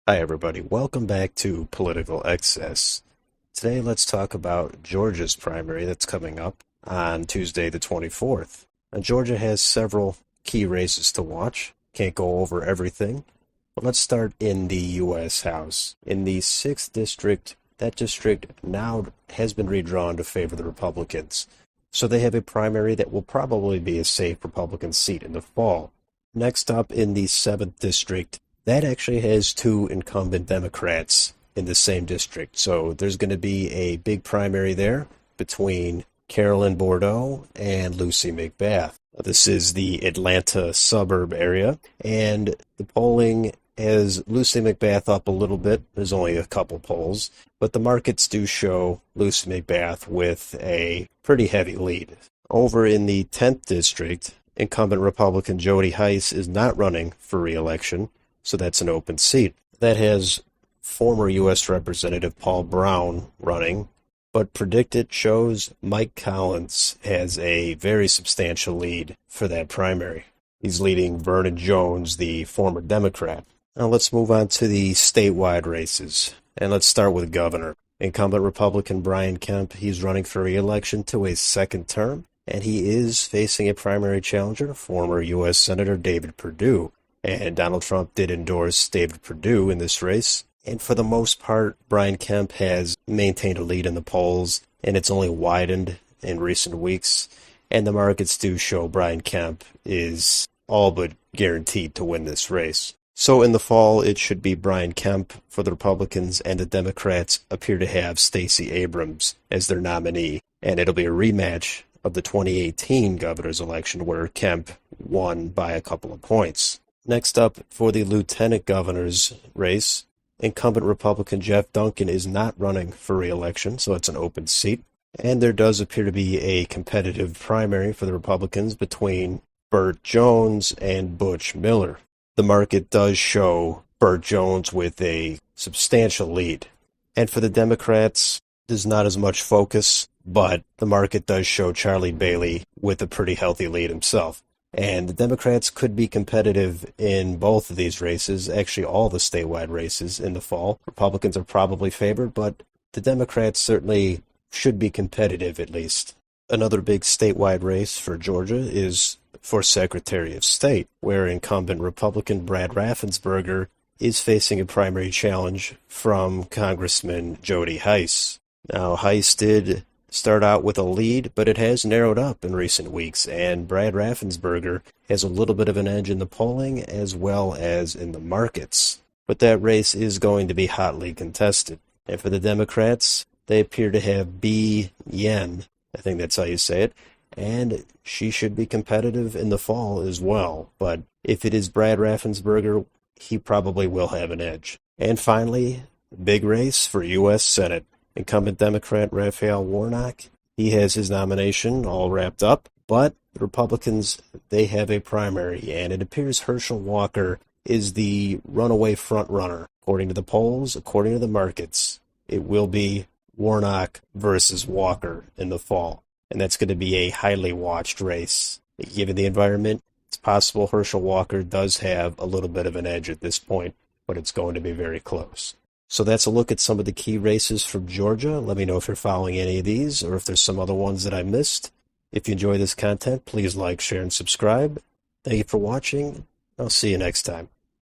Hi, everybody. Welcome back to Political Excess. Today, let's talk about Georgia's primary that's coming up on Tuesday, the 24th. Now, Georgia has several key races to watch. Can't go over everything, but let's start in the U.S. House. In the 6th district, that district now has been redrawn to favor the Republicans. So they have a primary that will probably be a safe Republican seat in the fall. Next up, in the 7th district, that actually has two incumbent Democrats in the same district. So there's going to be a big primary there between Carolyn Bourdeaux and Lucy McBath. This is the Atlanta suburb area, and the polling has Lucy McBath up a little bit. There's only a couple polls, but the markets do show Lucy McBath with a pretty heavy lead. Over in the 10th district, incumbent Republican Jody Hice is not running for re-election, so that's an open seat. That has former U.S. Representative Paul Brown running, but predicted shows Mike Collins has a very substantial lead for that primary. He's leading Vernon Jones, the former Democrat. Now let's move on to the statewide races, and let's start with governor. Incumbent Republican Brian Kemp, he's running for re-election to a second term, and he is facing a primary challenger, former U.S. Senator David Perdue. And Donald Trump did endorse David Perdue in this race. And for the most part, Brian Kemp has maintained a lead in the polls, and it's only widened in recent weeks. And the markets do show Brian Kemp is all but guaranteed to win this race. So in the fall, it should be Brian Kemp for the Republicans, and the Democrats appear to have Stacey Abrams as their nominee. And it'll be a rematch of the 2018 governor's election where Kemp won by a couple of points. Next up, for the lieutenant governor's race, incumbent Republican Jeff Duncan is not running for re-election, so it's an open seat. And there does appear to be a competitive primary for the Republicans between Burt Jones and Butch Miller. The market does show Burt Jones with a substantial lead. And for the Democrats, there's not as much focus, but the market does show Charlie Bailey with a pretty healthy lead himself. And the Democrats could be competitive in both of these races, actually all the statewide races in the fall. Republicans are probably favored, but the Democrats certainly should be competitive at least. Another big statewide race for Georgia is for Secretary of State, where incumbent Republican Brad Raffensperger is facing a primary challenge from Congressman Jody Hice. Now, Hice did start out with a lead, but it has narrowed up in recent weeks, and Brad Raffensperger has a little bit of an edge in the polling as well as in the markets. But that race is going to be hotly contested. And for the Democrats, they appear to have B. Yen, I think that's how you say it, and she should be competitive in the fall as well. But if it is Brad Raffensperger, he probably will have an edge. And finally, big race for U.S. Senate. Incumbent Democrat Raphael Warnock, he has his nomination all wrapped up, but the Republicans, they have a primary, and it appears Herschel Walker is the runaway frontrunner. According to the polls, according to the markets, it will be Warnock versus Walker in the fall, and that's going to be a highly watched race. Given the environment, it's possible Herschel Walker does have a little bit of an edge at this point, but it's going to be very close. So that's a look at some of the key races from Georgia. Let me know if you're following any of these or if there's some other ones that I missed. If you enjoy this content, please like, share, and subscribe. Thank you for watching. I'll see you next time.